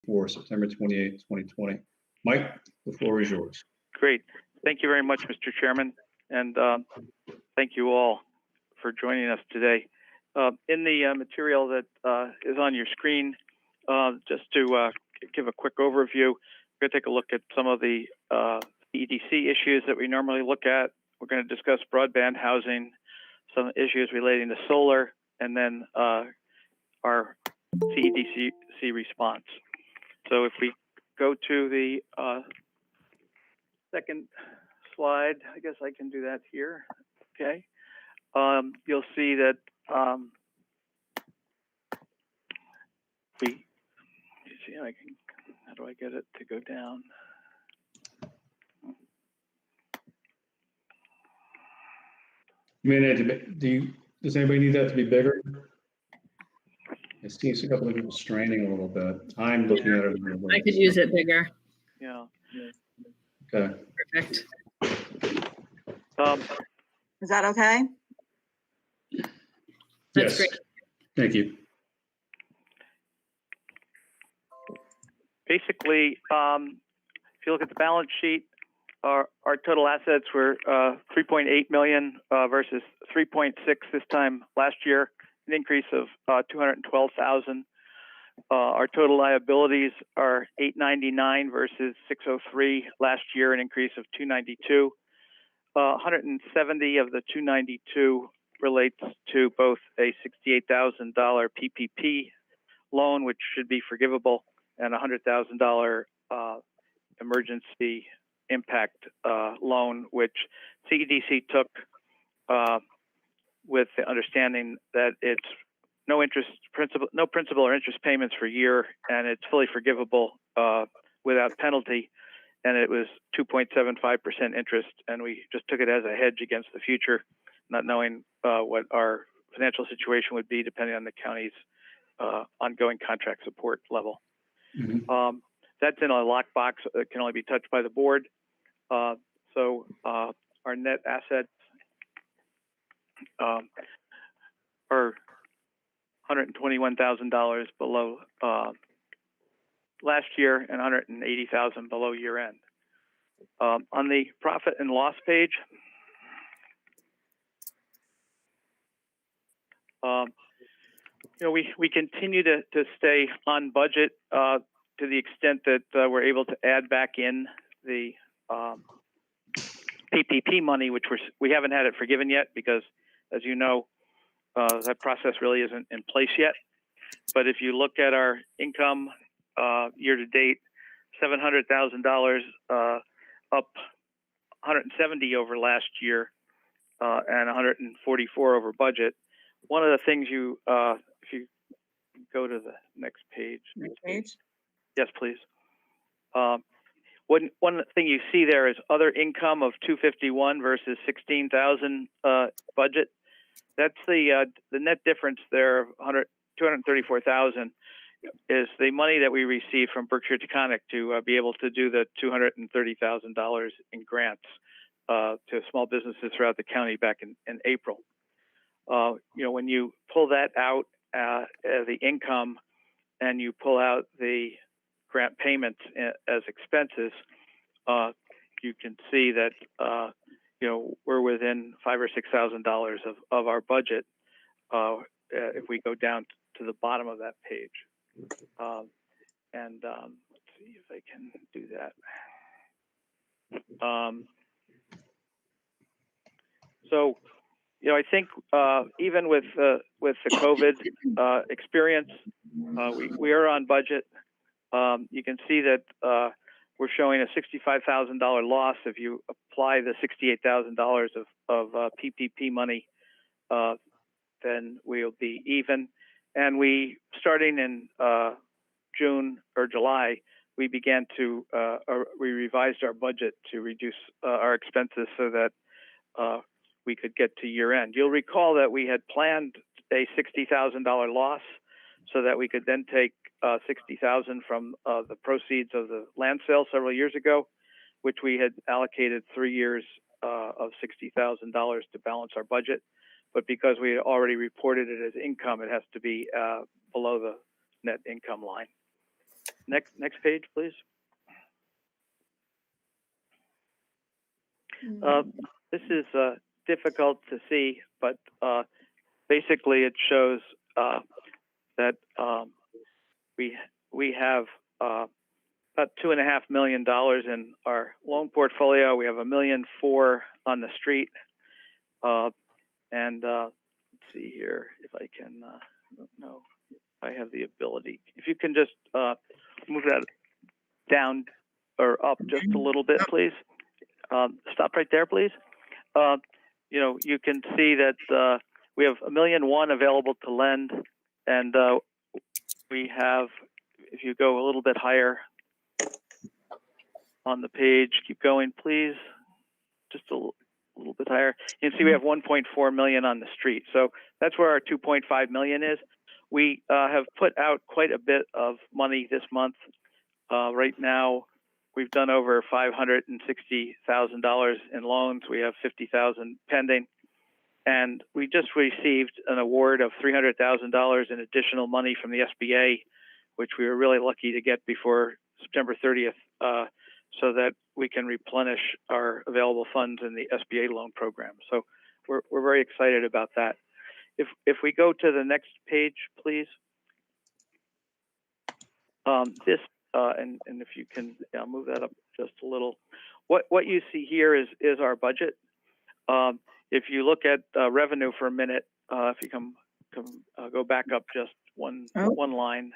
for September 28th, 2020. Mike, the floor is yours. Great. Thank you very much, Mr. Chairman, and thank you all for joining us today. In the material that is on your screen, just to give a quick overview, we're going to take a look at some of the EDC issues that we normally look at. We're going to discuss broadband housing, some issues relating to solar, and then our CEDC response. So if we go to the second slide, I guess I can do that here. Okay. You'll see that how do I get it to go down? Does anybody need that to be bigger? I see a couple of people straining a little bit. I'm looking at it. I could use it bigger. Yeah. Okay. Perfect. Is that okay? That's Yes. great. Thank you. Basically, if you look at the balance sheet, our total assets were 3.8 million versus 3.6 this time last year, an increase of 212,000. Our total liabilities are 899 versus 603 last year, an increase of 292. 170 of the 292 relates to both a $68,000 PPP loan, which should be forgivable, and a $100,000 emergency impact loan, which CEDC took with the understanding that it's no principal or interest payments for a year, and it's fully forgivable without penalty. And it was 2.75% interest, and we just took it as a hedge against the future, not knowing what our financial situation would be depending on the county's ongoing contract support level. Mm-hmm. That's in a lockbox that can only be touched by the board. So our net assets are $121,000 below last year and $180,000 below year end. On the profit and loss page, we continue to stay on budget to the extent that we're able to add back in the PPP money, which we haven't had it forgiven yet because, as you know, that process really isn't in place yet. But if you look at our income year to date, $700,000 up 170 over last year and 144 over budget. One of the things if you go to the next page. Next page. Yes, please. One thing you see there is other income of 251 versus 16,000 budget. That's the net difference there of 234,000 is the money that we received from Berkshire Taconic to be able to do the $230,000 in grants to small businesses throughout the county back in April. When you pull that out, the income, and you pull out the grant payments as expenses, you can see that we're within $5,000 or $6,000 of our budget if we go down to the bottom of that page. Let's see if I can do that. So, I think even with the COVID experience, we are on budget. You can see that we're showing a $65,000 loss. If you apply the $68,000 of PPP money, then we'll be even. And starting in June or July, we began to we revised our budget to reduce our expenses so that we could get to year end. You'll recall that we had planned a $60,000 loss so that we could then take $60,000 from the proceeds of the land sale several years ago, which we had allocated 3 years of $60,000 to balance our budget. But because we had already reported it as income, it has to be below the net income line. Next page, please. This is difficult to see, but basically it shows that we have about $2.5 million in our loan portfolio. We have $1.4 million on the street, and let's see here if I can. I don't know if I have the ability. If you can just move that down or up just a little bit, please. Stop right there, please. You know, you can see that we have $1.1 million available to lend, and we have, if you go a little bit higher on the page, keep going, please. Just a little bit higher. You can see we have 1.4 million on the street. So that's where our 2.5 million is. We have put out quite a bit of money this month. Right now, we've done over $560,000 in loans. We have 50,000 pending. And we just received an award of $300,000 in additional money from the SBA, which we were really lucky to get before September 30th, so that we can replenish our available funds in the SBA loan program. So we're very excited about that. If we go to the next page, please. This and if you can move that up just a little. What you see here is our budget. If you look at revenue for a minute, if you go back up just one line,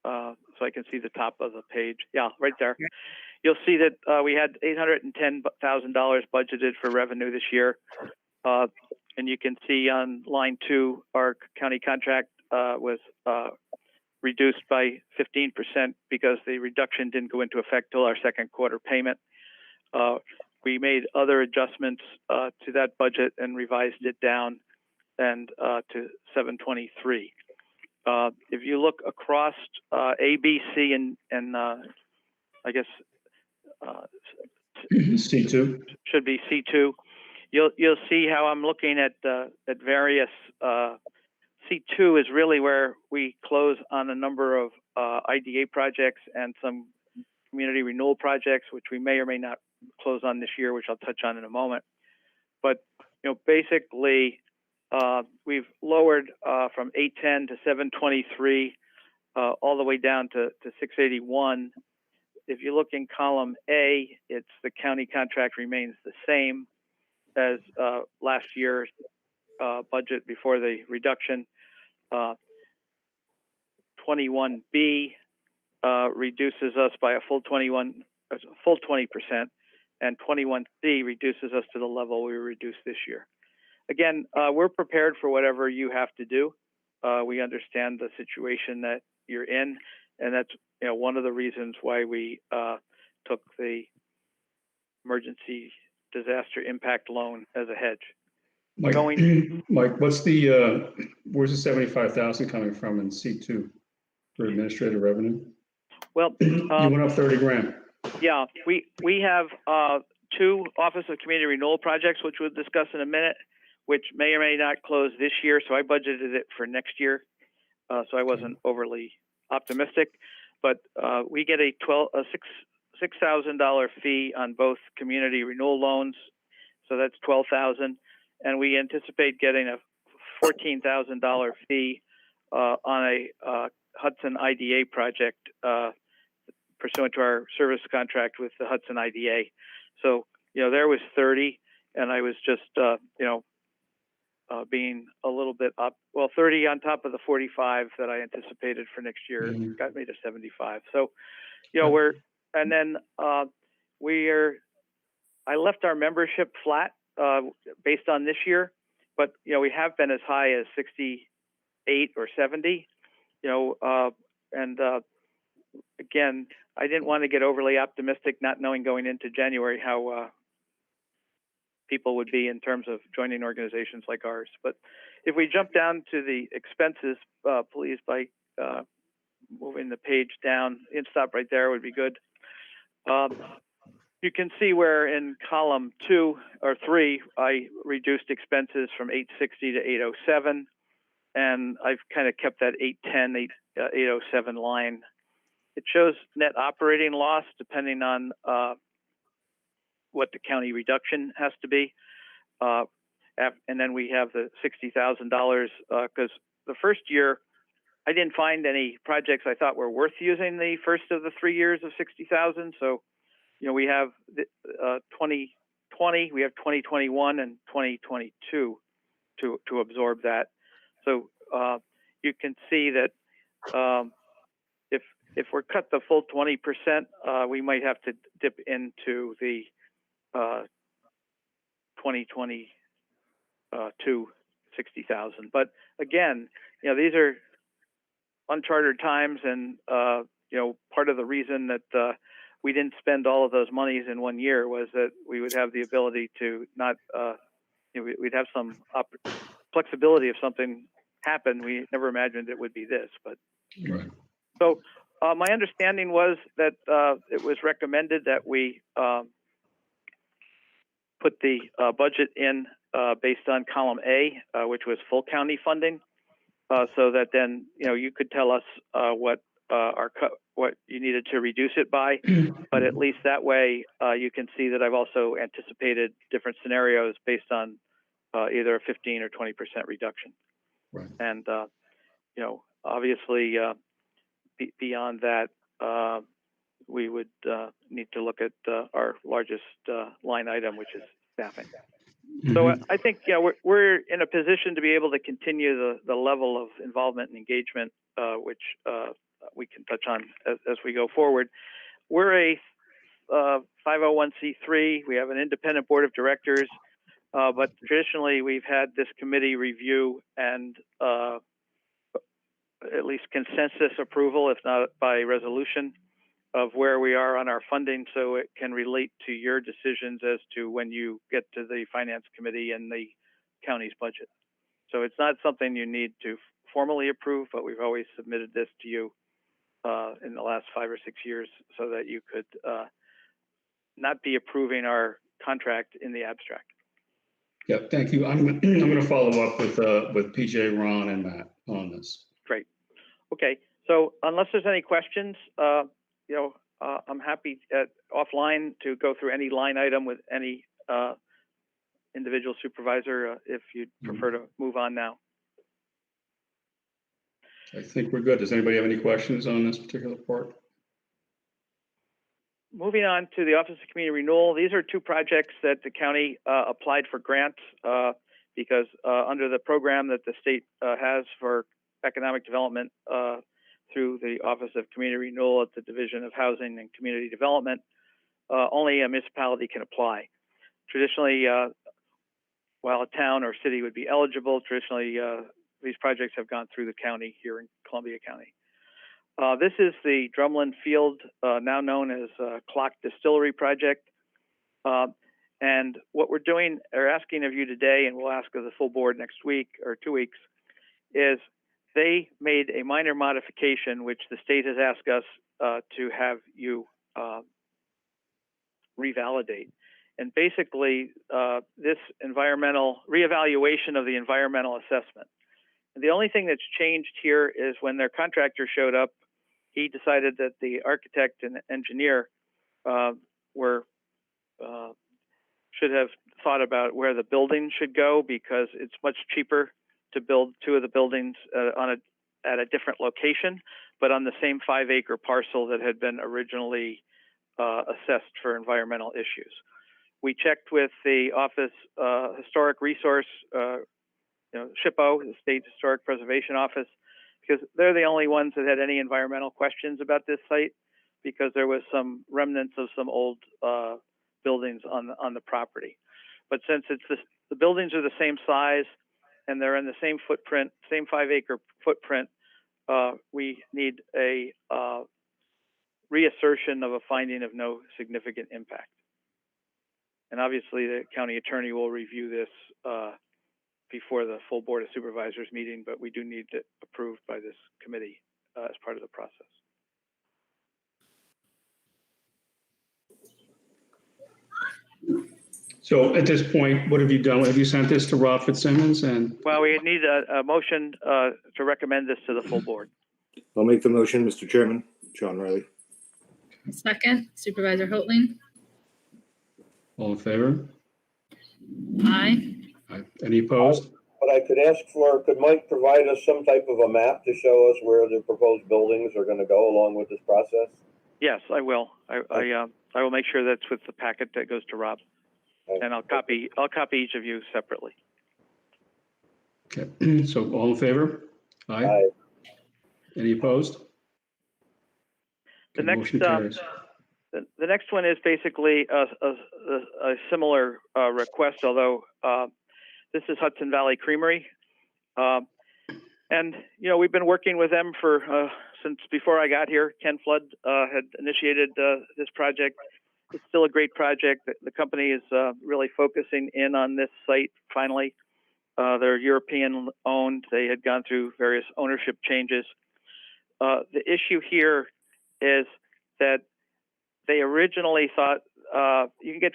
so I can see the top of the page. Yeah, right there. You'll see that we had $810,000 budgeted for revenue this year, and you can see on line 2, our county contract was reduced by 15% because the reduction didn't go into effect till our second quarter payment. We made other adjustments to that budget and revised it down and to 723. If you look across A, B, C, and I guess C2 should be C2. You'll see how I'm looking at various. C2 is really where we close on a number of IDA projects and some community renewal projects, which we may or may not close on this year, which I'll touch on in a moment. But basically, we've lowered from 810 to 723, all the way down to 681. If you look in column A, it's the county contract remains the same as last year's budget before the reduction. 21B reduces us by a full 20%, and 21C reduces us to the level we reduced this year. Again, we're prepared for whatever you have to do. We understand the situation that you're in, and that's one of the reasons why we took the emergency disaster impact loan as a hedge. Mike, what's the where's the 75,000 coming from in C2 for administrative revenue? Well, you went up 30 grand. Yeah, we have 2 Office of Community Renewal projects, which we'll discuss in a minute, which may or may not close this year. So I budgeted it for next year, so I wasn't overly optimistic. But we get a $6,000 fee on both community renewal loans, so that's $12,000, and we anticipate getting a $14,000 fee on a Hudson IDA project pursuant to our service contract with the Hudson IDA. So there was 30, and I was just being a little bit up. Well, 30 on top of the 45 that I anticipated for next year got me to 75. So and then I left our membership flat based on this year, but we have been as high as 68 or 70. And again, I didn't want to get overly optimistic, not knowing going into January how people would be in terms of joining organizations like ours. But if we jump down to the expenses, please, by moving the page down, and stop right there would be good. You can see where in column 2 or 3, I reduced expenses from 860 to 807, and I've kind of kept that 810, 807 line it shows net operating loss depending on what the county reduction has to be. And then we have the $60,000 because the first year, I didn't find any projects I thought were worth using the first of the 3 years of 60,000. So, we have 2020, we have 2021 and 2022 to absorb that. So you can see that if we're cut the full 20%, we might have to dip into the 2022 60,000. But again, these are uncharted times, and part of the reason that we didn't spend all of those monies in 1 year was that we would have the ability to not, we'd have some flexibility if something happened. We never imagined it would be this, but Right. so my understanding was that it was recommended that we put the budget in based on column A, which was full county funding, so that then you could tell us what you needed to reduce it by, but at least that way you can see that I've also anticipated different scenarios based on either a 15 or 20% reduction. Right. And obviously beyond that, we would need to look at our largest line item, which is staffing. So I think we're in a position to be able to continue the level of involvement and engagement, which we can touch on as we go forward. We're a 501c3. We have an independent board of directors, but traditionally we've had this committee review and at least consensus approval, if not by resolution, of where we are on our funding, so it can relate to your decisions as to when you get to the finance committee and the county's budget. So it's not something you need to formally approve, but we've always submitted this to you in the last 5 or 6 years so that you could not be approving our contract in the abstract. Yeah, thank you. I'm going to follow up with PJ, Ron, and Matt on this. Great. Okay. So unless there's any questions, I'm happy offline to go through any line item with any individual supervisor if you'd prefer to move on now. I think we're good. Does anybody have any questions on this particular part? Moving on to the Office of Community Renewal, these are two projects that the county applied for grants because under the program that the state has for economic development through the Office of Community Renewal at the Division of Housing and Community Development, only a municipality can apply. Traditionally, while a town or city would be eligible, traditionally these projects have gone through the county here in Columbia County. This is the Drumlin Field, now known as Clock Distillery Project. And what we're doing or asking of you today, and we'll ask of the full board next week or 2 weeks, is they made a minor modification, which the state has asked us to have you revalidate. And basically, this environmental reevaluation of the environmental assessment. And the only thing that's changed here is when their contractor showed up, he decided that the architect and engineer should have thought about where the building should go, because it's much cheaper to build two of the buildings at a different location, but on the same 5-acre parcel that had been originally assessed for environmental issues. We checked with the Office Historic Resource, SHPO, the State Historic Preservation Office, because they're the only ones that had any environmental questions about this site, because there was some remnants of some old buildings on the property. But since the buildings are the same size and they're in the same footprint, same 5-acre footprint, we need a reassertion of a finding of no significant impact. And obviously the county attorney will review this before the full Board of Supervisors meeting, but we do need it approved by this committee as part of the process. So at this point, what have you done? Have you sent this to Rob Fitzsimmons? And well, we need a motion to recommend this to the full board. I'll make the motion, Mr. Chairman. John Riley. Second, Supervisor Hoatling. All in favor? Aye. Aye. Any opposed? But I could ask for, could Mike provide us some type of a map to show us where the proposed buildings are gonna go along with this process? Yes, I will. I will make sure that's with the packet that goes to Rob, and I'll copy each of you separately. Okay, so all in favor? Aye. Aye. Any opposed? The Okay, next, motion carries. The next one is basically a similar request, although this is Hudson Valley Creamery. And, you know, we've been working with them for since before I got here. Ken Flood had initiated this project. It's still a great project. The company is really focusing in on this site finally. They're European owned. They had gone through various ownership changes. The issue here is that they originally thought you can get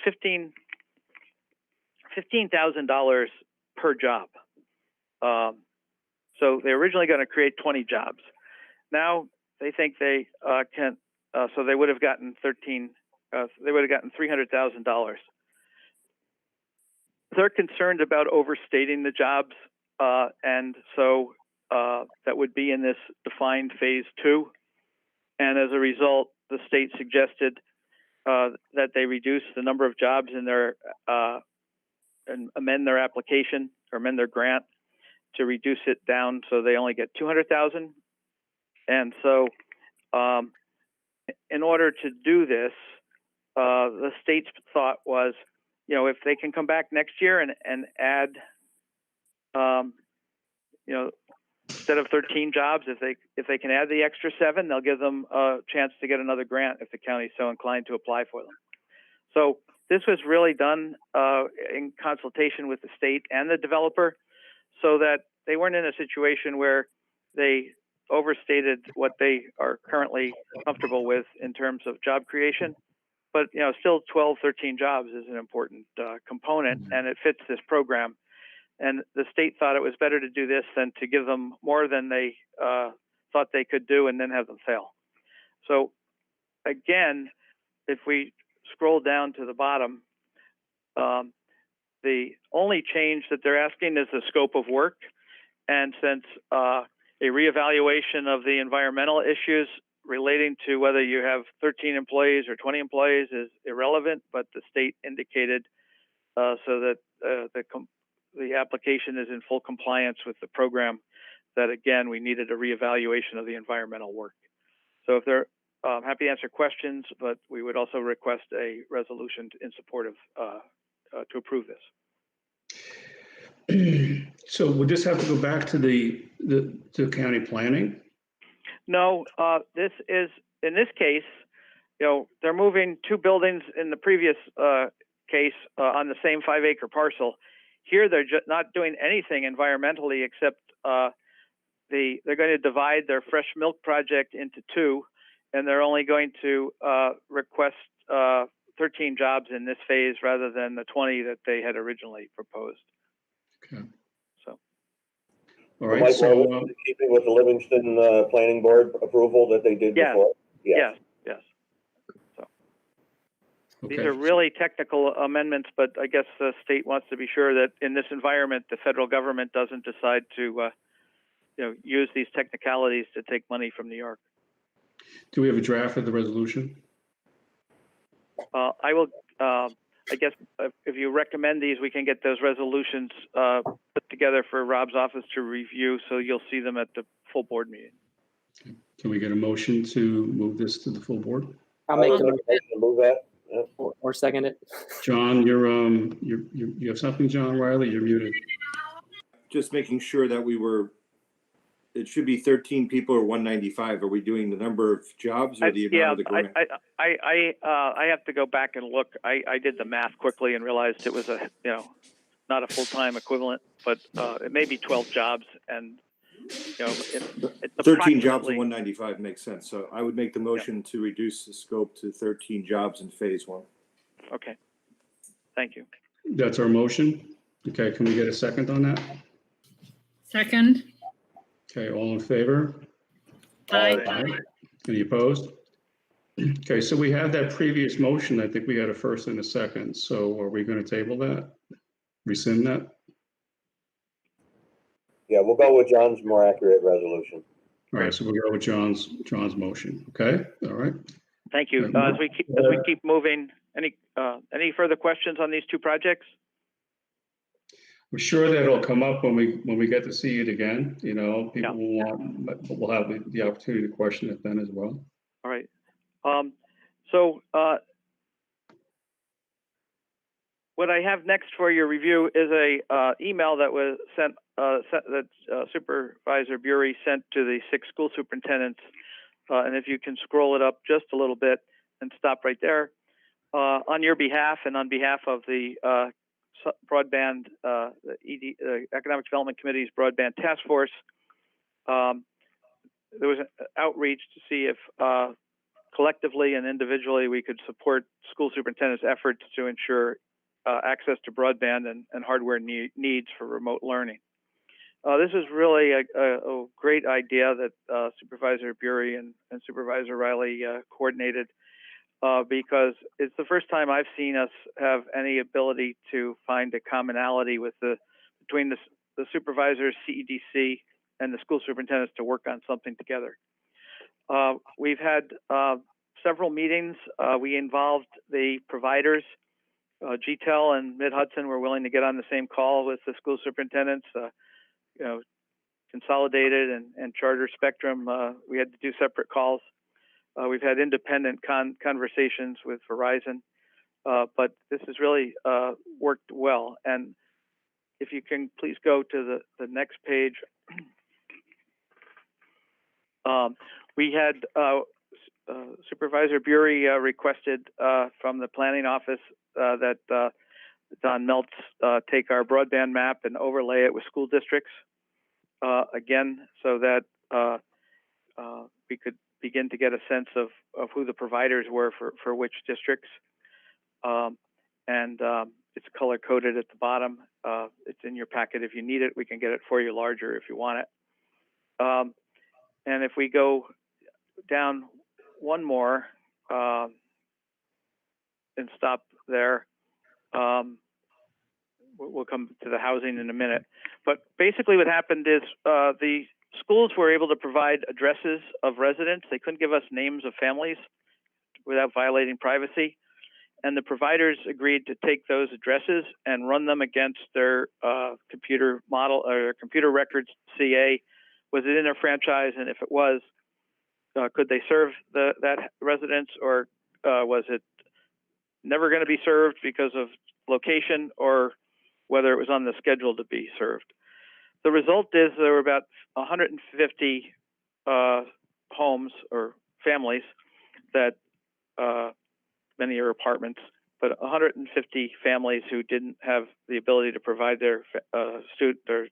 $15,000 per job. So they're originally going to create 20 jobs. Now they think they can, so they would have gotten $300,000. They're concerned about overstating the jobs, and so that would be in this defined phase 2. And as a result, the state suggested that they reduce the number of jobs in their and amend their application or amend their grant to reduce it down so they only get 200,000. And so, in order to do this, the state's thought was, you know, if they can come back next year and add, you know, instead of 13 jobs, if they can add the extra 7, they'll give them a chance to get another grant if the county's so inclined to apply for them. So this was really done in consultation with the state and the developer, so that they weren't in a situation where they overstated what they are currently comfortable with in terms of job creation. But, you know, still 12, 13 jobs is an important component, and it fits this program. And the state thought it was better to do this than to give them more than they thought they could do and then have them fail. So again, if we scroll down to the bottom, the only change that they're asking is the scope of work. And since a reevaluation of the environmental issues relating to whether you have 13 employees or 20 employees is irrelevant, but the state indicated so that the application is in full compliance with the program, that again, we needed a reevaluation of the environmental work. So if they're happy to answer questions, but we would also request a resolution in support of to approve this. So would this have to go back to the county planning? No, this is, in this case, you know, they're moving 2 buildings in the previous case on the same 5-acre parcel. Here, they're just not doing anything environmentally except they're going to divide their fresh milk project into 2, and they're only going to request 13 jobs in this phase rather than the 20 that they had originally proposed. Okay. So, All right. Mike, So in keeping with the Livingston Planning Board approval that they did Yes. before? yes. So these are really technical amendments, but I guess the state wants to be sure that in this environment, the federal government doesn't decide to, you know, use these technicalities to take money from New York. do we have a draft of the resolution? I will, I guess, if you recommend these, we can get those resolutions put together for Rob's office to review, so you'll see them at the full board meeting. Can we get a motion to move this to the full board? I'll make I'll the make a motion to move that. Yeah. or second it. John, you have something, John Riley? You're muted. Just making sure that it should be 13 people or 195. Are we doing the number of jobs or the amount of the grant? I have to go back and look. I did the math quickly and realized it was not a full-time equivalent, but it may be 12 jobs, and it's 13 jobs and 195 makes sense. So I would make the motion to reduce the scope to 13 jobs in phase 1. Okay. Thank you. That's our motion. Okay, can we get a second on that? Second. Okay, all in favor? Aye. Aye. Any opposed? Okay, so we had that previous motion. I think we had a first and a second. So are we going to table that? Rescind that? Yeah, we'll go with John's more accurate resolution. All right, so we'll go with John's motion. Okay, all right. Thank you. As we keep moving, any further questions on these two projects? We're sure that it'll come up when we get to see it again. You know, people will want, but we'll have the opportunity to question it then as well. All right. What I have next for your review is a email that was sent that Supervisor Bury sent to the 6 school superintendents. And if you can scroll it up just a little bit and stop right there, on your behalf and on behalf of the broadband, the Economic Development Committee's broadband task force, there was an outreach to see if collectively and individually we could support school superintendents' efforts to ensure access to broadband and hardware needs for remote learning. This is really a great idea that Supervisor Bury and Supervisor Riley coordinated because it's the first time I've seen us have any ability to find a commonality between the supervisors, CEDC, and the school superintendents to work on something together. We've had several meetings. We involved the providers. GTEL and Mid-Hudson were willing to get on the same call with the school superintendents. Consolidated and Charter Spectrum, we had to do separate calls. We've had independent conversations with Verizon, but this has really worked well. And if you can please go to the next page. We had Supervisor Bury requested from the planning office that Don Meltz take our broadband map and overlay it with school districts again, so that we could begin to get a sense of who the providers were for which districts. It's color coded at the bottom. It's in your packet if you need it. We can get it for you larger if you want it. And if we go down one more and stop there, we'll come to the housing in a minute. But basically what happened is the schools were able to provide addresses of residents. They couldn't give us names of families without violating privacy. And the providers agreed to take those addresses and run them against their computer model or computer records CA. Was it in their franchise? And if it was, could they serve that residence, or was it never going to be served because of location, or whether it was on the schedule to be served? The result is there were about 150 homes or families that, many are apartments, but 150 families who didn't have the ability to provide their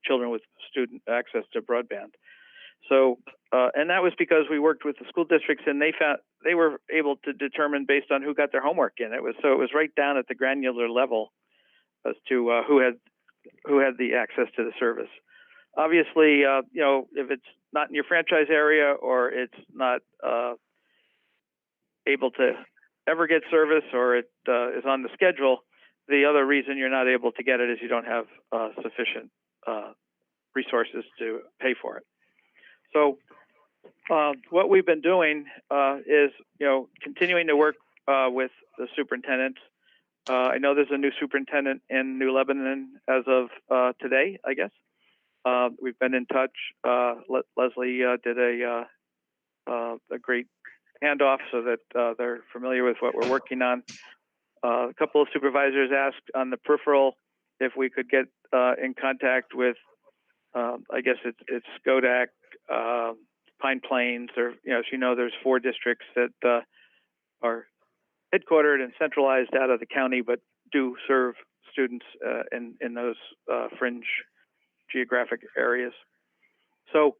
children with student access to broadband. So, and that was because we worked with the school districts, and they were able to determine based on who got their homework in. It was right down at the granular level as to who had the access to the service. Obviously, if it's not in your franchise area or it's not able to ever get service, or it is on the schedule, the other reason you're not able to get it is you don't have sufficient resources to pay for it. So what we've been doing is, continuing to work with the superintendents. I know there's a new superintendent in New Lebanon as of today, I guess. We've been in touch. Leslie did a great handoff so that they're familiar with what we're working on. A couple of supervisors asked on the peripheral if we could get in contact with, I guess it's Skodak, Pine Plains, or, as you know, there's 4 districts that are headquartered and centralized out of the county, but do serve students in those fringe geographic areas. So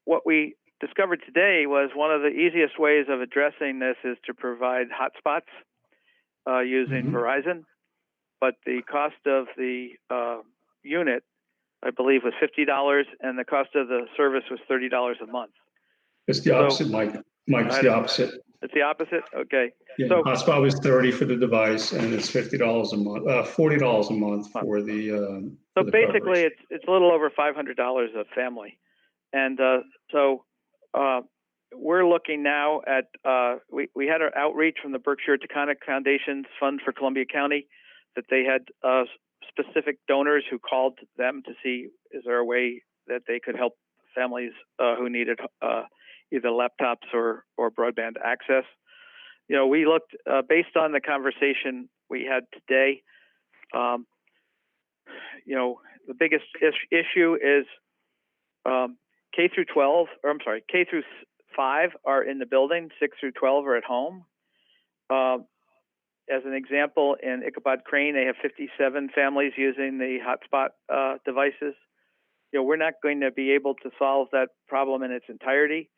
what we discovered today was one of the easiest ways of addressing this is to provide hotspots using Verizon, but the cost of the unit, I believe, was $50, and the cost of the service was $30 a month. It's the opposite, Mike. Mike, it's the opposite. It's the opposite? Okay. Yeah, So- hotspot was 30 for the device, and it's $50 a month, $40 a month for the. So for the basically, coverage. it's a little over $500 a family, and we're looking now at we had an outreach from the Berkshire Taconic Foundation's Fund for Columbia County that they had specific donors who called them to see is there a way that they could help families who needed either laptops or broadband access. You know, we looked based on the conversation we had today. You know, the biggest issue is K through 12, or I'm sorry, K through 5 are in the building, 6 through 12 are at home. As an example, in Ichabod Crane, they have 57 families using the hotspot devices. You know, we're not going to be able to solve that problem in its entirety,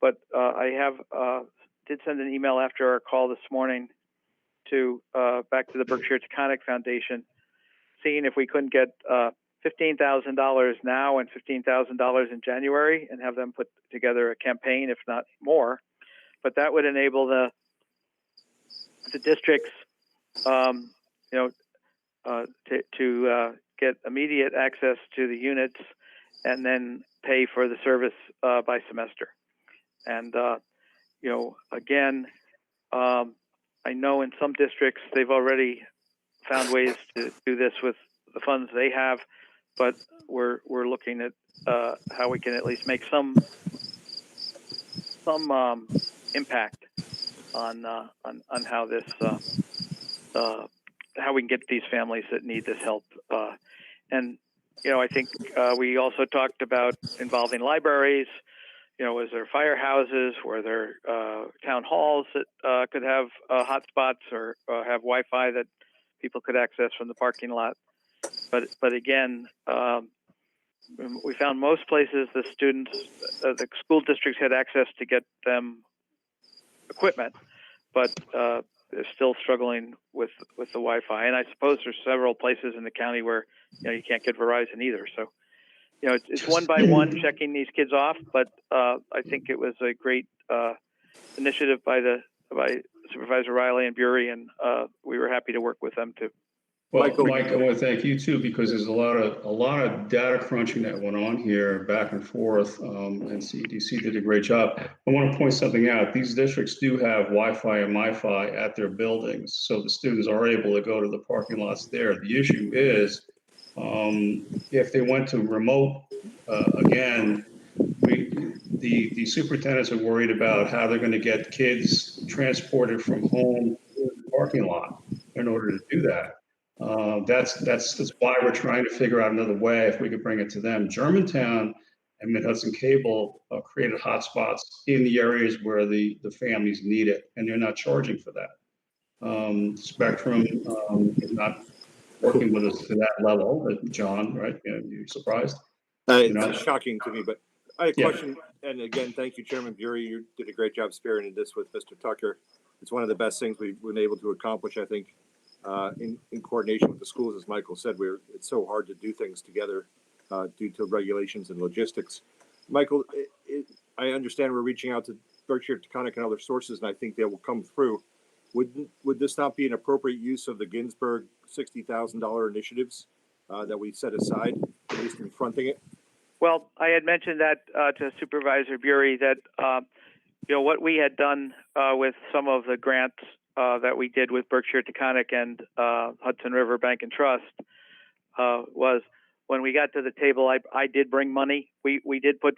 but I did send an email after our call this morning to back to the Berkshire Taconic Foundation, seeing if we couldn't get $15,000 now and $15,000 in January and have them put together a campaign, if not more. But that would enable the districts, you know, to get immediate access to the units and then pay for the service by semester. And, you know, again, I know in some districts they've already found ways to do this with the funds they have, but we're looking at how we can at least make some impact on how this how we can get these families that need this help. And you know, I think we also talked about involving libraries. You know, was there firehouses? Were there town halls that could have hotspots or have Wi-Fi that people could access from the parking lot? But again, we found most places the students, the school districts had access to get them equipment, but they're still struggling with the Wi-Fi. And I suppose there's several places in the county where you can't get Verizon either. So you know, it's one by one checking these kids off. But I think it was a great initiative by Supervisor Riley and Bury, and we were happy to work with them too. Well, Mike, I want to thank you too, because there's a lot of data crunching that went on here back and forth, and CDC did a great job. I want to point something out. These districts do have Wi-Fi and MiFi at their buildings, so the students are able to go to the parking lots there. The issue is if they went to remote, again, the superintendents are worried about how they're going to get kids transported from home to the parking lot in order to do that. That's why we're trying to figure out another way if we could bring it to them. Germantown and Mid-Hudson Cable created hotspots in the areas where the families need it, and they're not charging for that. Spectrum is not working with us to that level. John, right? You're surprised? It's shocking to me, but I have a question. And again, thank you, Chairman Bury. You did a great job spearheading this with Mr. Tucker. It's one of the best things we've been able to accomplish, I think, in coordination with the schools. As Michael said, it's so hard to do things together due to regulations and logistics. Michael, I understand we're reaching out to Berkshire Taconic and other sources, and I think they will come through. Would this not be an appropriate use of the Ginsburg $60,000 initiatives that we set aside, at least in fronting it? Well, I had mentioned that to Supervisor Bury that what we had done with some of the grants that we did with Berkshire Taconic and Hudson River Bank and Trust was when we got to the table. I did bring money. We did put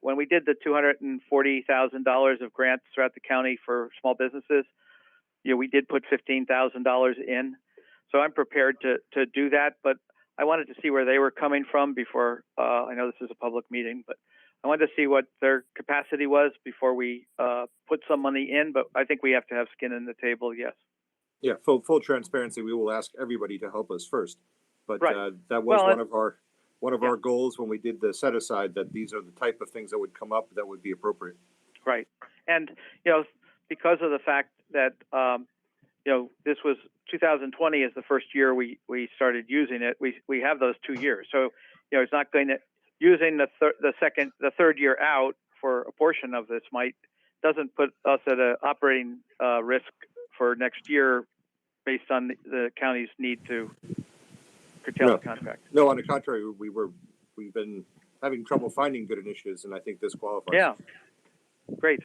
when we did the $240,000 of grants throughout the county for small businesses. We did put $15,000 in. So I'm prepared to do that, but I wanted to see where they were coming from before. I know this is a public meeting, but I wanted to see what their capacity was before we put some money in. But I think we have to have skin in the table. Yes. Yeah, full transparency. We will ask everybody to help us first, but right. That was one of our goals when we did the set aside. That these are the type of things that would come up that would be appropriate. Right, and because of the fact that this was 2020 is the first year we started using it. We have those 2 years, so it's not going to using the third year out for a portion of this doesn't put us at an operating risk for next year based on the county's need to curtail No. the contract. No, on the contrary, we've been having trouble finding good initiatives, and I think this qualifies. Yeah, great.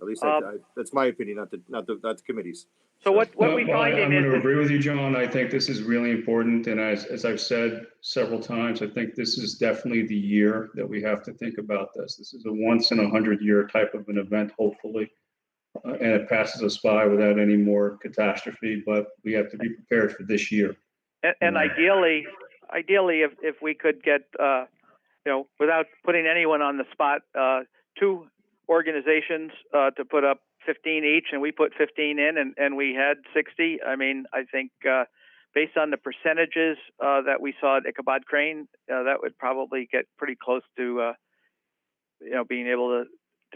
At least Um, that's my opinion, not the committee's. So what No, we well, find I'm in going to is, agree with you, John. I think this is really important. And as I've said several times, I think this is definitely the year that we have to think about this. This is a once in 100-year type of an event, hopefully. And it passes us by without any more catastrophe, but we have to be prepared for this year. and ideally, if we could get, without putting anyone on the spot, 2 organizations to put up 15 each, and we put 15 in, and we had 60. I mean, I think based on the percentages that we saw at Ichabod Crane, that would probably get pretty close to, being able to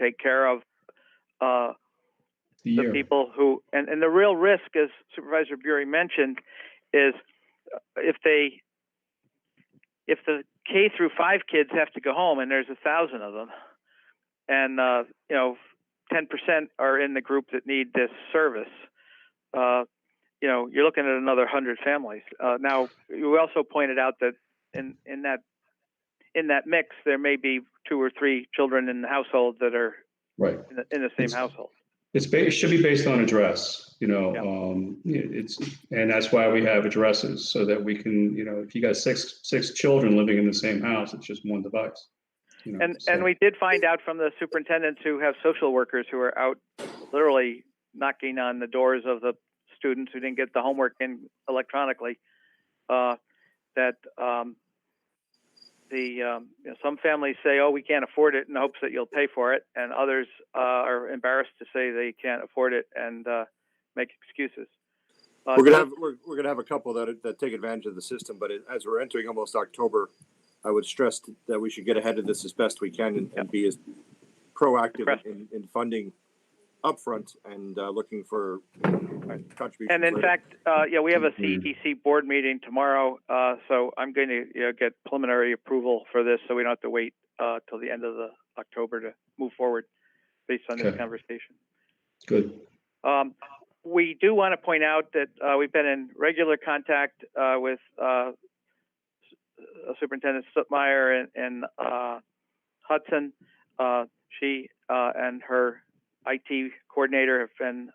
take care of The the year. people who, and the real risk, as Supervisor Bury mentioned, is if the K through 5 kids have to go home, and there's 1,000 of them, and 10% are in the group that need this service, you're looking at another 100 families. Now, you also pointed out that in that mix, there may be 2 or 3 children in the household that are Right. in the same household. It should be based on address, and that's why we have addresses so that we can, if you got six children living in the same house, it's just one device. And we did find out from the superintendents who have social workers who are out literally knocking on the doors of the students who didn't get the homework in electronically, that some families say, "Oh, we can't afford it," in hopes that you'll pay for it, and others are embarrassed to say they can't afford it and make excuses. We're gonna have a couple that take advantage of the system, but as we're entering almost October, I would stress that we should get ahead of this as best we can and be as proactive in funding upfront and looking for contributions. And in later. fact, we have a CEDC board meeting tomorrow, so I'm going to get preliminary approval for this, so we don't have to wait till the end of October to move forward based on this Okay. conversation. Good. We do want to point out that we've been in regular contact with Superintendent Stuttmeyer and Hudson. She and her IT coordinator have been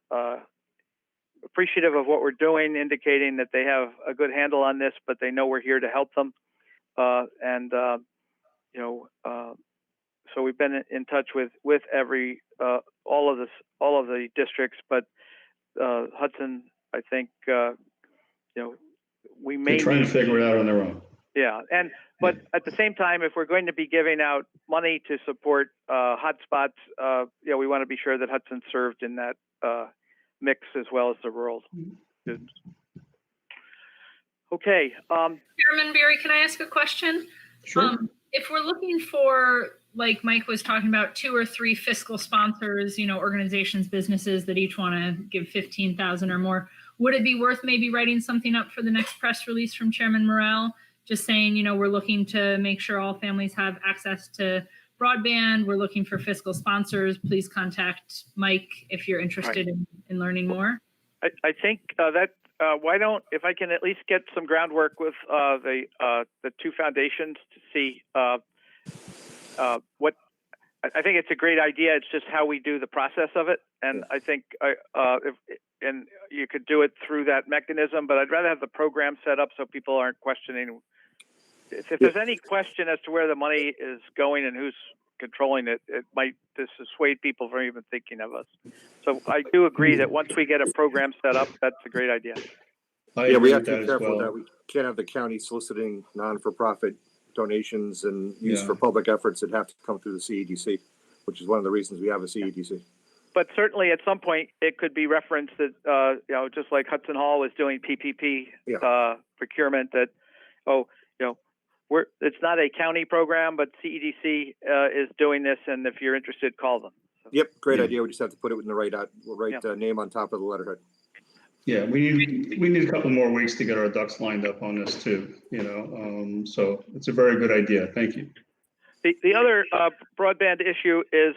appreciative of what we're doing, indicating that they have a good handle on this, but they know we're here to help them. So we've been in touch with all of the districts, but Hudson, I think, we may They're trying to figure it out on their own. Yeah, but at the same time, if we're going to be giving out money to support hotspots, we want to be sure that Hudson's served in that mix as well as the rural students. Okay. Chairman Berry, can I ask a question? Sure. If we're looking for, like Mike was talking about, 2 or 3 fiscal sponsors, organizations, businesses that each want to give 15,000 or more, would it be worth maybe writing something up for the next press release from Chairman Morrell? Just saying, we're looking to make sure all families have access to broadband. We're looking for fiscal sponsors. Please contact Mike if you're interested in learning more. I think that why don't, if I can at least get some groundwork with the 2 foundations to see what, I think it's a great idea. It's just how we do the process of it. And I think and you could do it through that mechanism, but I'd rather have the program set up so people aren't questioning. If there's any question as to where the money is going and who's controlling it, it might dissuade people from even thinking of us. So I do agree that once we get a program set up, that's a great idea. I We agree have with to that be as careful well. that we can't have the county soliciting non-for-profit donations and use Yeah. for public efforts that have to come through the CEDC, which is one of the reasons we have a CEDC. But certainly at some point it could be referenced that, just like Hudson Hall was doing PPP procurement, that, it's not a county program, but CEDC is doing this. And if you're interested, call them. So. Yep, great Yeah. idea. We just have to put it in the right name on top of the letterhead. Yeah, we need a couple more weeks to get our ducks lined up on this too, so it's a very good idea. Thank you. The other broadband issue is,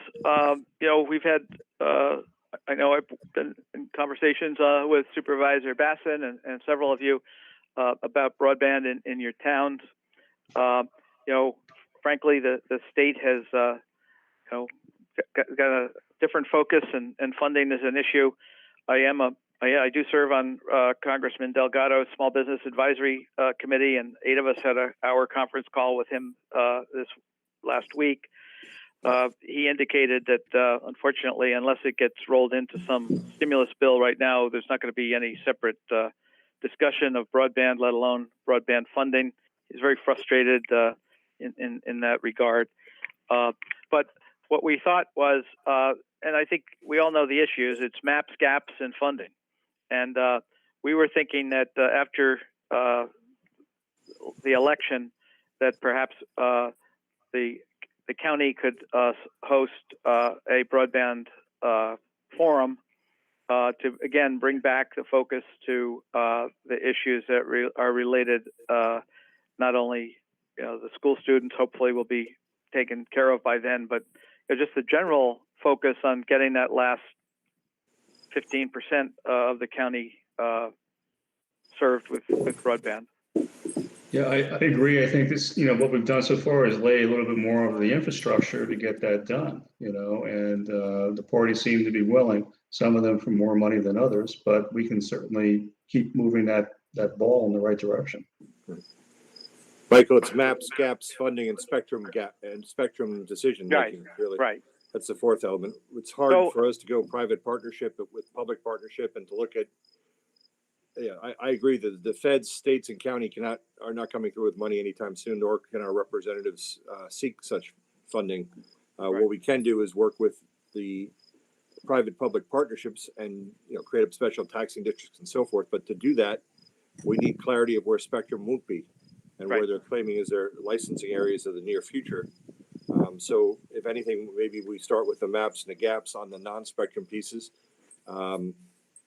we've had, I know I've been in conversations with Supervisor Basson and several of you about broadband in your towns. Frankly, the state has, got a different focus, and funding is an issue. I do serve on Congressman Delgado's Small Business Advisory Committee, and 8 of us had an hour conference call with him this last week. He indicated that unfortunately, unless it gets rolled into some stimulus bill right now, there's not going to be any separate discussion of broadband, let alone broadband funding. He's very frustrated in that regard. But what we thought was, and I think we all know the issues, it's maps, gaps, and funding. And we were thinking that after the election, that perhaps the county could host a broadband forum to, again, bring back the focus to the issues that are related, not only the school students hopefully will be taken care of by then, but just the general focus on getting that last 15% of the county served with broadband. Yeah, I agree. I think this, what we've done so far is lay a little bit more of the infrastructure to get that done, and the parties seem to be willing, some of them for more money than others, but we can certainly keep moving that ball in the right direction. Michael, it's maps, gaps, funding, and spectrum decision making. Right, Really, right. That's the fourth element. It's hard for us to go private partnership with public partnership and to look at. Yeah, I agree that the feds, states, and county are not coming through with money anytime soon, nor can our representatives seek such funding. Right. What we can do is work with the private-public partnerships and create up special taxing districts and so forth. But to do that, we need clarity of where spectrum won't be and where they're claiming is their licensing areas of the near future. So if anything, maybe we start with the maps and the gaps on the non-spectrum pieces.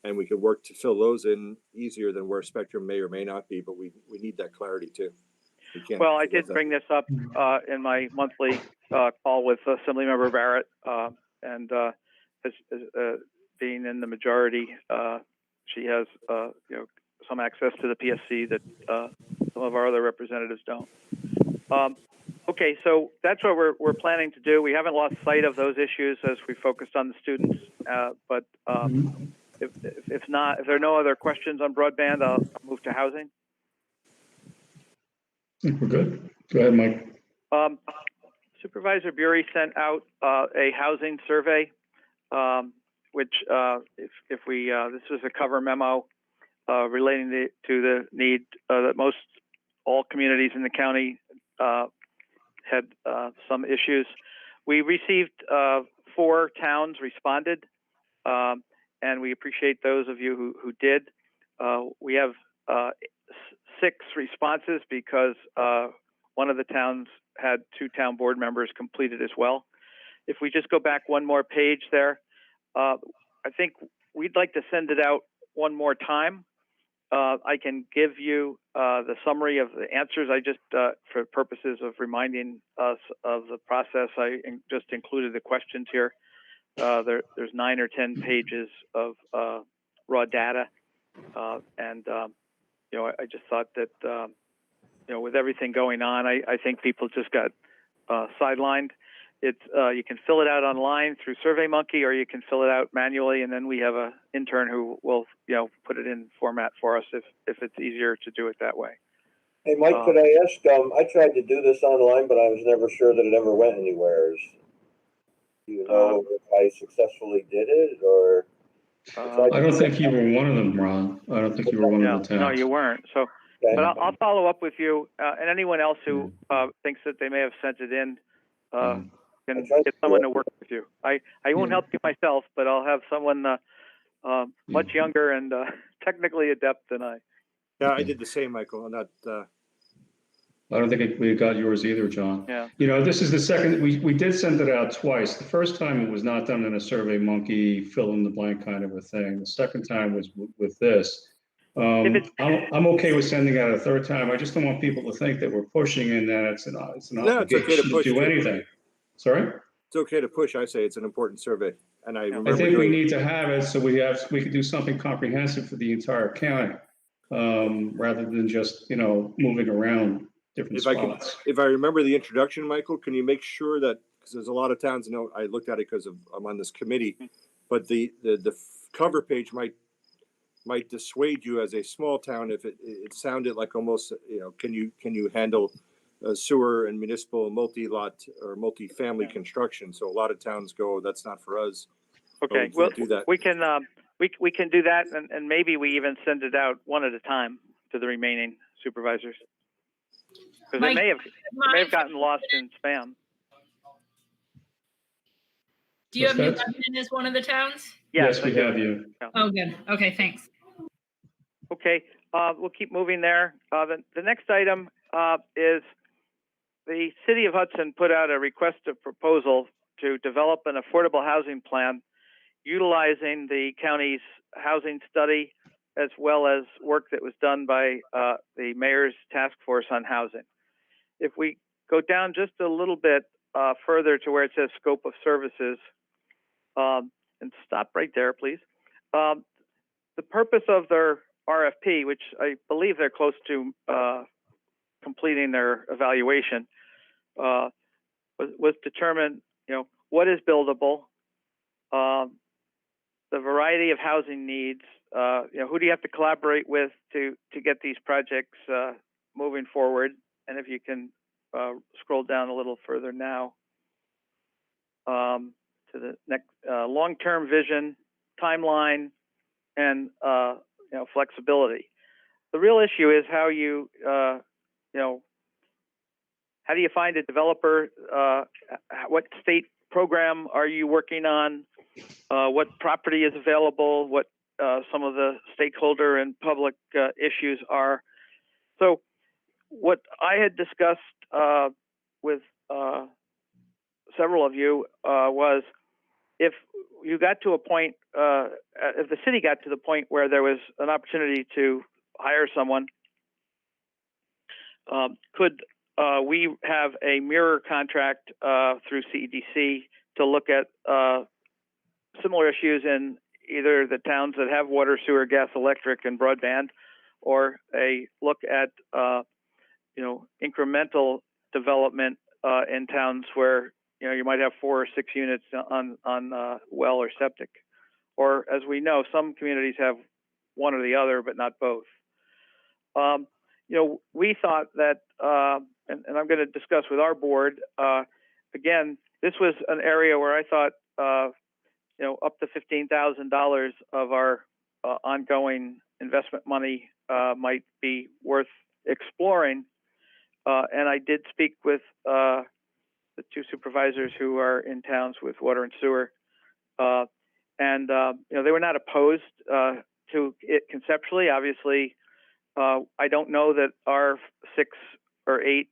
And we can work to fill those in easier than where spectrum may or may not be, but we need that clarity too. Well, I did bring this up in my monthly call with Assemblymember Barrett, and as being in the majority, she has some access to the PSC that some of our other representatives don't. Okay, so that's what we're planning to do. We haven't lost sight of those issues as we focused on the students, but if there are no other questions on broadband, I'll move to housing. I think we're good. Go ahead, Mike. Supervisor Bury sent out a housing survey, which if we this was a cover memo relating to the need that all communities in the county had some issues. We received 4 towns responded. And we appreciate those of you who did. We have 6 responses because one of the towns had 2 town board members completed as well. If we just go back one more page there, I think we'd like to send it out one more time. I can give you the summary of the answers. I just, for purposes of reminding us of the process, I just included the questions here. There's 9 or 10 pages of raw data, and I just thought that with everything going on, I think people just got sidelined. It's you can fill it out online through SurveyMonkey, or you can fill it out manually, and then we have an intern who will put it in format for us if it's easier to do it that way. Hey, Mike, could I ask? I tried to do this online, but I was never sure that it ever went anywhere. Do you know if I successfully did it, or? I don't think you were one of them, Ron. I don't think you were one of the towns. No, you weren't. So, Okay. but I'll follow up with you, and anyone else who thinks that they may have sent it in can get someone to work with you. I won't help you myself, but I'll have someone much younger and technically adept than I. Yeah, I did the same, Michael. Not. I don't think we got yours either, John. Yeah. This is the second, we did send it out twice. The first time it was not done in a SurveyMonkey fill in the blank kind of a thing. The second time was with this. I'm okay with sending out a third time. I just don't want people to think that we're pushing and that it's an No, it's okay to obligation to push do too. anything. Sorry? It's okay to push. I say it's an important survey, and I I remember think we doing. need to have it so we could do something comprehensive for the entire county, rather than just, moving around different spots. If I remember the introduction, Michael, can you make sure that, because there's a lot of towns, I looked at it because I'm on this committee, but the cover page might dissuade you as a small town if it sounded like almost, can you handle sewer and municipal multi-lot or multi-family construction? So a lot of towns go, that's not for us. Okay, we well, can't do that. we can do that, and maybe we even send it out one at a time to the remaining supervisors. Because Mike, it may have gotten lost in spam. Do you have New What's that? Lebanon as one of the towns? Yes, I we do. have you. Oh, good. Okay, thanks. Okay, we'll keep moving there. The next item is the City of Hudson put out a request of proposal to develop an affordable housing plan utilizing the county's housing study as well as work that was done by the mayor's task force on housing. If we go down just a little bit further to where it says scope of services, and stop right there, please. The purpose of their RFP, which I believe they're close to completing their evaluation, was determine, what is buildable, the variety of housing needs, who do you have to collaborate with to get these projects moving forward, and if you can scroll down a little further now to the next long-term vision, timeline, and flexibility. The real issue is how you how do you find a developer? What state program are you working on? What property is available? What some of the stakeholder and public issues are? So what I had discussed with several of you was if you got to a point, if the city got to the point where there was an opportunity to hire someone, could we have a mirror contract through CEDC to look at similar issues in either the towns that have water, sewer, gas, electric, and broadband, or a look at incremental development in towns where you might have 4 or 6 units on well or septic, or as we know, some communities have one or the other, but not both. We thought that, and I'm going to discuss with our board again. This was an area where I thought up to $15,000 of our ongoing investment money might be worth exploring. And I did speak with the 2 supervisors who are in towns with water and sewer, and they were not opposed to it conceptually. Obviously, I don't know that our 6 or 8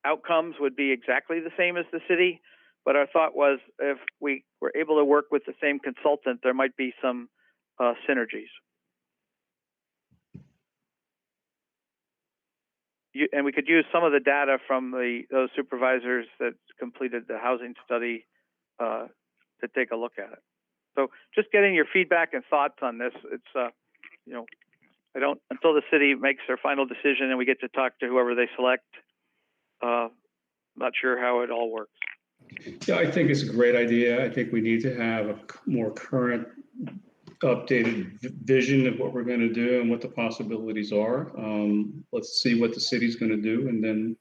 outcomes would be exactly the same as the city, but our thought was if we were able to work with the same consultant, there might be some synergies. And we could use some of the data from those supervisors that completed the housing study to take a look at it. So just getting your feedback and thoughts on this. It's, I don't, until the city makes their final decision and we get to talk to whoever they select, not sure how it all works. Yeah, I think it's a great idea. I think we need to have a more current, updated vision of what we're going to do and what the possibilities are. Let's see what the city's going to do, and then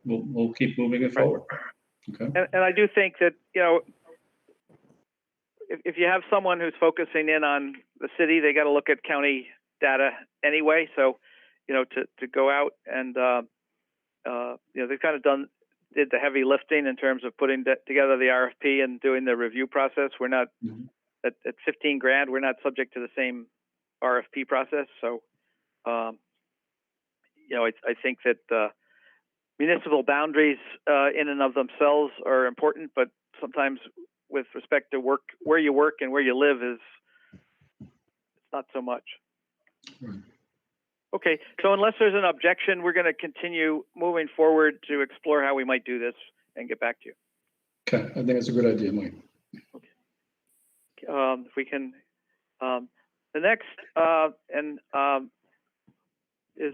we'll keep moving it forward. Okay. And I do think that if you have someone who's focusing in on the city, they got to look at county data anyway. So to go out and they've kind of did the heavy lifting in terms of putting together the RFP and doing the review process. We're not at $15,000. We're not subject to the same RFP process. So, I think that municipal boundaries in and of themselves are important, but sometimes with respect to work, where you work and where you live it's not so much. Right. Okay, so unless there's an objection, we're going to continue moving forward to explore how we might do this and get back to you. Okay, I think that's a good idea, Mike. If we can, the next, is,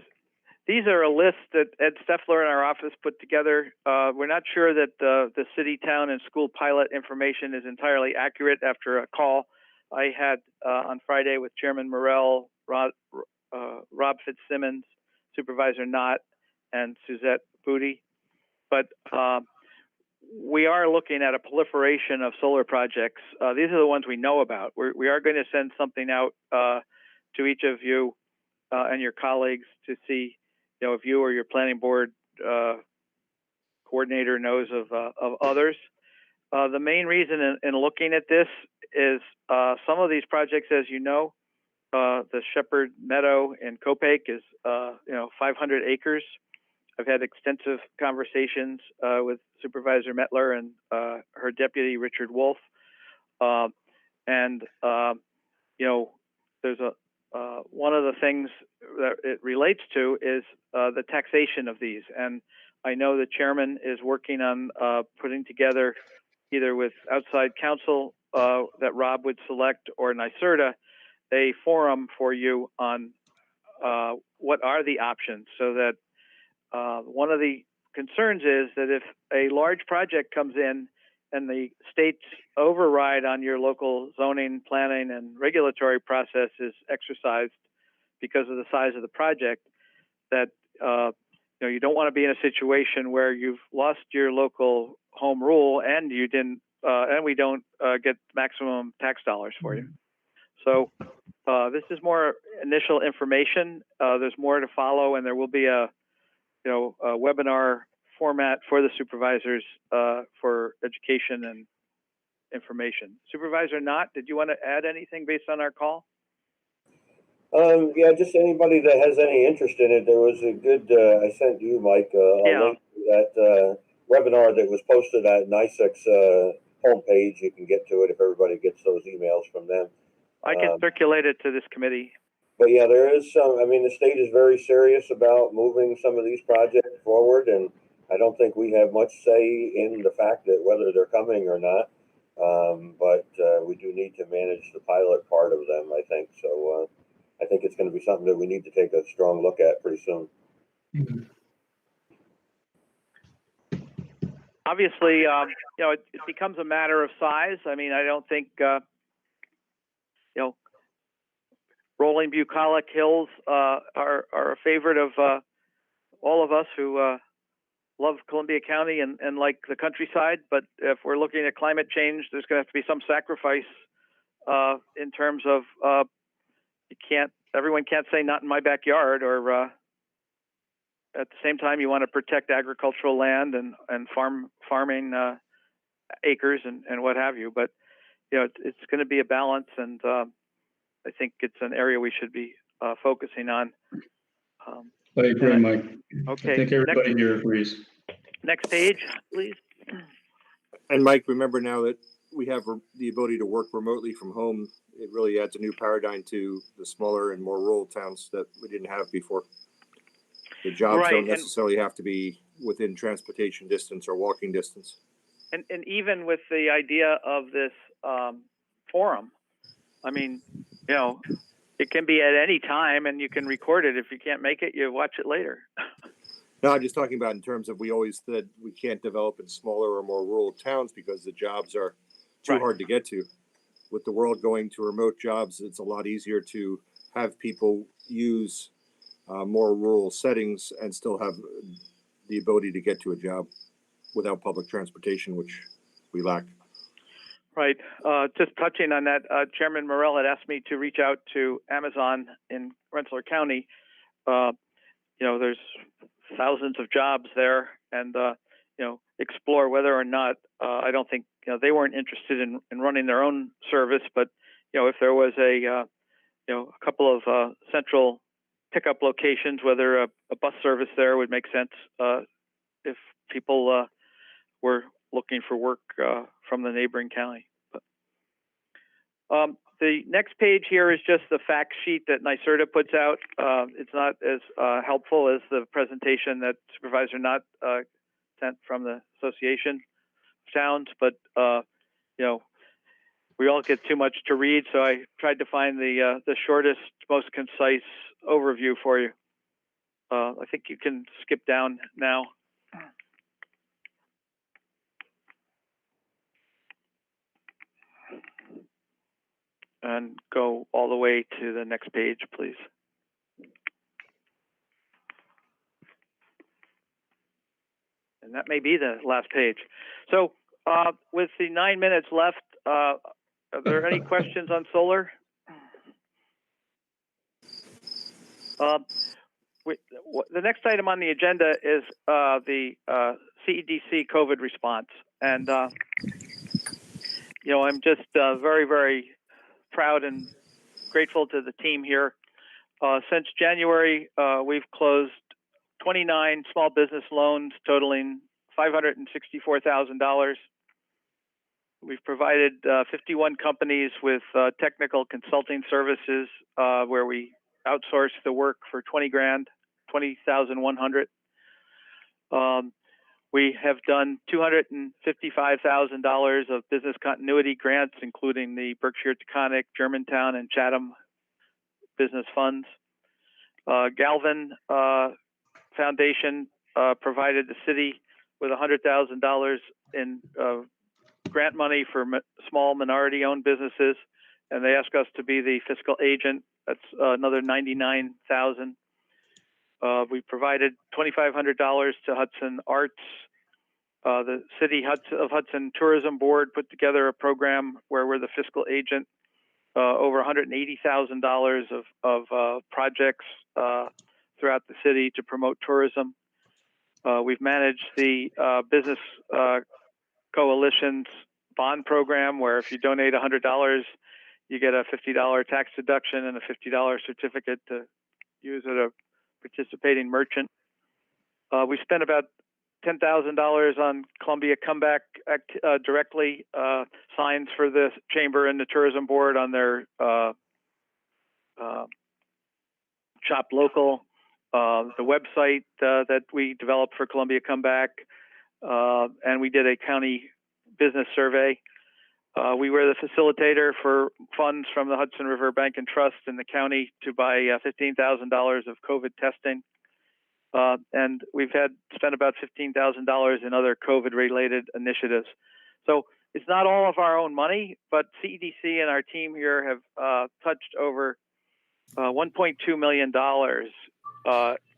these are a list that Ed Steffler in our office put together. We're not sure that the city, town, and school pilot information is entirely accurate after a call I had on Friday with Chairman Morrell, Rob Fitzsimmons, Supervisor Knott, and Suzette Booty. But we are looking at a proliferation of solar projects. These are the ones we know about. We are going to send something out to each of you and your colleagues to see, if you or your planning board coordinator knows of others. The main reason in looking at this is some of these projects, as you know, the Shepherd Meadow in Copake is 500 acres. I've had extensive conversations with Supervisor Mettler and her deputy Richard Wolf, and there's one of the things that it relates to is the taxation of these. And I know the chairman is working on putting together, either with outside counsel that Rob would select or NYSERDA, a forum for you on what are the options, so that one of the concerns is that if a large project comes in and the state's override on your local zoning, planning, and regulatory process is exercised because of the size of the project, that you don't want to be in a situation where you've lost your local home rule and you didn't, and we don't get maximum tax dollars for you. So this is more initial information. There's more to follow, and there will be a webinar format for the supervisors for education and information. Supervisor Knott, did you want to add anything based on our call? Yeah, just anybody that has any interest in it. There was a good, I sent you, Mike, a link to that webinar that was posted at NYSEC's homepage. You can get to it if everybody gets those emails from them. I can circulate it to this committee. But yeah, there is some, I mean, the state is very serious about moving some of these projects forward, and I don't think we have much say in the fact that whether they're coming or not. But we do need to manage the pilot part of them, I think. So I think it's going to be something that we need to take a strong look at pretty soon. Mm-hmm. Obviously, it becomes a matter of size. I mean, I don't think, rolling bucolic hills are a favorite of all of us who love Columbia County and like the countryside. But if we're looking at climate change, there's going to have to be some sacrifice in terms of everyone can't say not in my backyard, or at the same time you want to protect agricultural land and farming acres and what have you. But it's going to be a balance, and I think it's an area we should be focusing on. I agree, Mike. Okay. I think everybody here agrees. Next page, please. And Mike, remember now that we have the ability to work remotely from home, it really adds a new paradigm to the smaller and more rural towns that we didn't have before. The jobs Right, don't necessarily have to be within transportation distance or walking distance. And even with the idea of this forum, I mean, it can be at any time, and you can record it. If you can't make it, you watch it later. No, I'm just talking about in terms of, we always said we can't develop in smaller or more rural towns because the jobs are too Right. hard to get to. With the world going to remote jobs, it's a lot easier to have people use more rural settings and still have the ability to get to a job without public transportation, which we lack. Right. Just touching on that, Chairman Morrell had asked me to reach out to Amazon in Rensselaer County. There's thousands of jobs there, and explore whether or not I don't think they weren't interested in running their own service, but if there was a couple of central pickup locations, whether a bus service there would make sense if people were looking for work from the neighboring county. But, The next page here is just the fact sheet that NYSERDA puts out. It's not as helpful as the presentation that Supervisor Knott sent from the association sounds, but you know, we all get too much to read, so I tried to find the shortest, most concise overview for you. I think you can skip down now. And go all the way to the next page, please. And that may be the last page. So with the 9 minutes left, are there any questions on solar? The next item on the agenda is the CEDC COVID response. And, you know, I'm just very, very proud and grateful to the team here. Since January, we've closed 29 small business loans totaling $564,000. We've provided 51 companies with technical consulting services where we outsource the work for 20 grand, 20,100. We have done $255,000 of business continuity grants, including the Berkshire Taconic, Germantown, and Chatham business funds. Galvin Foundation provided the city with $100,000 in grant money for small minority-owned businesses, and they asked us to be the fiscal agent. That's another $99,000. We provided $2,500 to Hudson Arts. The City of Hudson Tourism Board put together a program where we're the fiscal agent. Over $180,000 of projects throughout the city to promote tourism. We've managed the Business Coalition's bond program, where if you donate $100, you get a $50 tax deduction and a $50 certificate to use at a participating merchant. We spent about $10,000 on Columbia Comeback directly signs for the Chamber and the Tourism Board on their Shop Local, the website that we developed for Columbia Comeback, and we did a county business survey. We were the facilitator for funds from the Hudson River Bank and Trust in the county to buy $15,000 of COVID testing. And we've spent about $15,000 in other COVID-related initiatives. So it's not all of our own money, but CEDC and our team here have touched over $1.2 million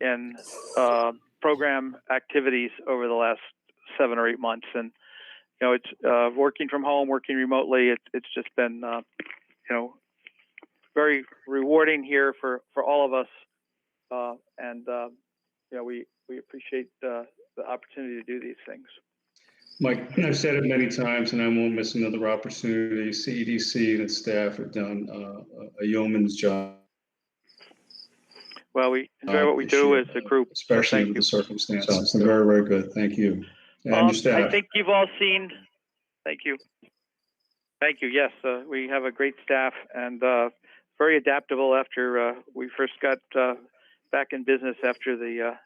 in program activities over the last 7 or 8 months. And you know, it's working from home, working remotely. It's just been you know, very rewarding here for all of us, and you know, we appreciate the opportunity to do these things. Mike, I've said it many times, and I won't miss another opportunity. CEDC and its staff have done a yeoman's job. Well, we enjoy what we do as a group. Especially under the circumstances. So very, very good. Thank you. And your staff. I think you've all seen. Thank you. Thank you. Yes, we have a great staff and very adaptable after we first got back in business after the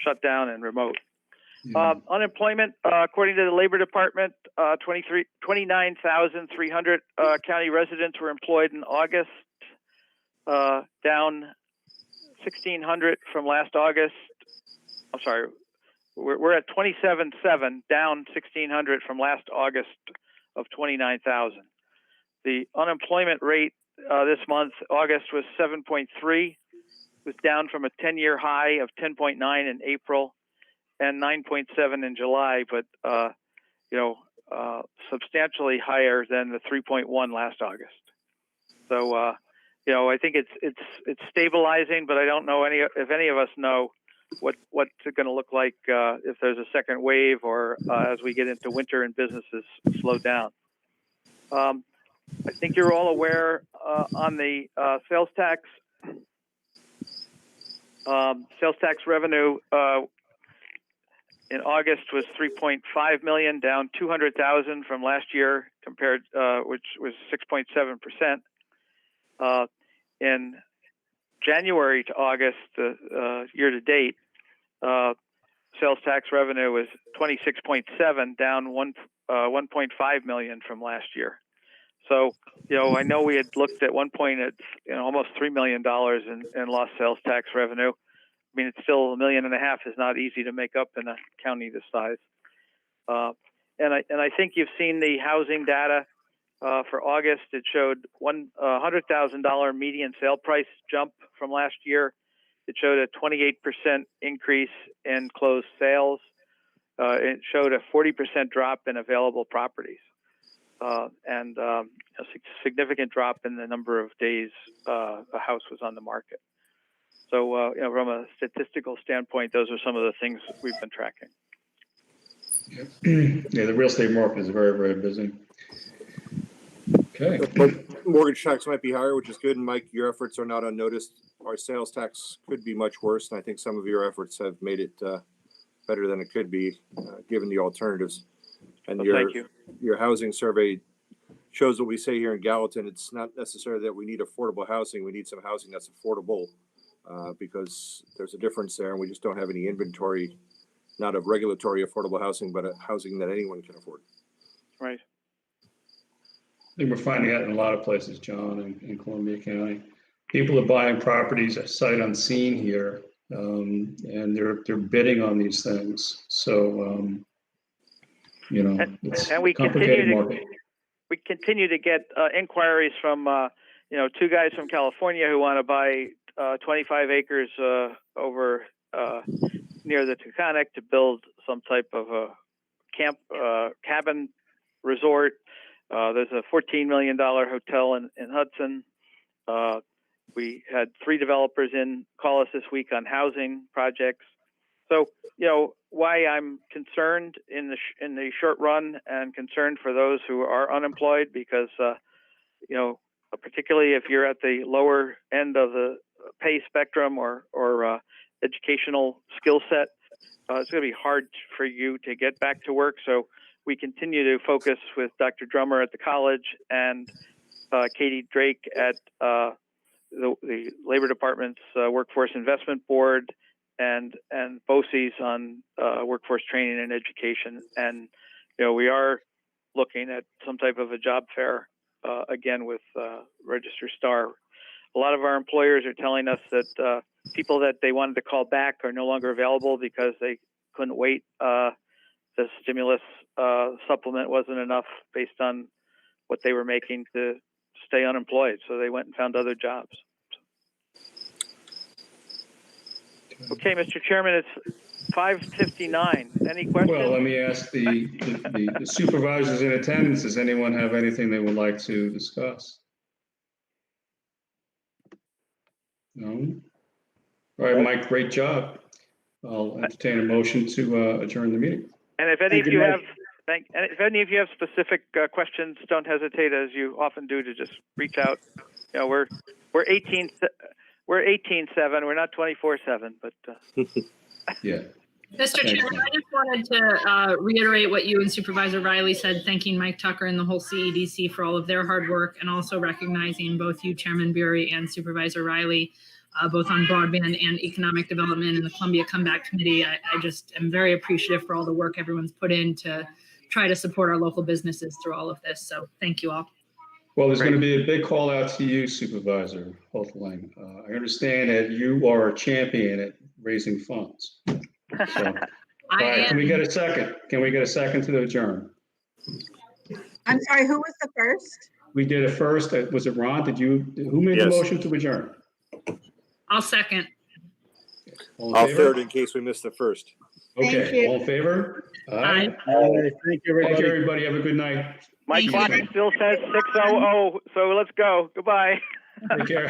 shutdown and remote. Yeah. Unemployment, according to the Labor Department, 29,300 county residents were employed in August, down 1,600 from last August. I'm sorry, we're at 27,700, down 1,600 from last August of 29,000. The unemployment rate this month, August, was 7.3, was down from a 10-year high of 10.9 in April and 9.7 in July, but you know, substantially higher than the 3.1 last August. So you know, I think it's stabilizing, but I don't know if any of us know what's it going to look like if there's a second wave or as we get into winter and businesses slow down. I think you're all aware on the sales tax. Sales tax revenue in August was 3.5 million, down 200,000 from last year, compared, which was 6.7%. In January to August, year to date, sales tax revenue was 26.7, down 1.5 million from last year. So, I know we had looked at one point at almost $3 million in lost sales tax revenue. I mean, it's still $1.5 million is not easy to make up in a county this size. And I think you've seen the housing data for August. It showed $100,000 median sale price jump from last year. It showed a 28% increase in closed sales. It showed a 40% drop in available properties, and a significant drop in the number of days a house was on the market. So, from a statistical standpoint, those are some of the things we've been tracking. Yeah, the real estate market is very, very busy. Okay. But mortgage tax might be higher, which is good. And Mike, your efforts are not unnoticed. Our sales tax could be much worse, and I think some of your efforts have made it better than it could be, given the alternatives. And Well, thank you. your housing survey shows what we say here in Gallatin. It's not necessarily that we need affordable housing. We need some housing that's affordable, because there's a difference there, and we just don't have any inventory, not of regulatory affordable housing, but a housing that anyone can afford. Right. I think we're finding that in a lot of places, John, in Columbia County. People are buying properties sight unseen here, and they're bidding on these things. So, it's And a we complicated market. We continue to get inquiries from, two guys from California who want to buy 25 acres over near the Taconic to build some type of a cabin resort. There's a $14 million hotel in Hudson. We had 3 developers call us this week on housing projects. So, why I'm concerned in the short run, and concerned for those who are unemployed, because, particularly if you're at the lower end of the pay spectrum or educational skill set, it's going to be hard for you to get back to work. So we continue to focus with Dr. Drummer at the college and Katie Drake at the Labor Department's Workforce Investment Board, and BOCES on workforce training and education. And, we are looking at some type of a job fair, again, with Register Star. A lot of our employers are telling us that people that they wanted to call back are no longer available because they couldn't wait. The stimulus supplement wasn't enough based on what they were making to stay unemployed. So they went and found other jobs. Okay, Mr. Chairman, it's 5:59. Any questions? Well, let me ask the supervisors in attendance, does anyone have anything they would like to discuss? No? All right, Mike, great job. I'll entertain a motion to adjourn the meeting. And if any of you have specific questions, don't hesitate, as you often do, to just reach out. We're 18/7. We're not 24/7, but Yeah. Mr. Chairman, I just wanted to reiterate what you and Supervisor Riley said, thanking Mike Tucker and the whole CEDC for all of their hard work, and also recognizing both you, Chairman Bury, and Supervisor Riley, both on broadband and economic development and the Columbia Comeback Committee. I just am very appreciative for all the work everyone's put in to try to support our local businesses through all of this. So thank you all. Well, there's going to be a big call out to you, Supervisor Hoefling. I understand that you are a champion at raising funds. So, all right, can we get a second? Can we get a second to adjourn? I'm sorry, who was the first? We did it first. Was it Ron? Who made the Yes. motion to adjourn? I'll second. All in I'll favor? third in case we missed the first. Thank Okay, you. all in favor? Aye. All right, thank you, Thank everybody. you, everybody. Have a good night. my Thank you. clock still says 6:00. So let's go. Goodbye. Take care.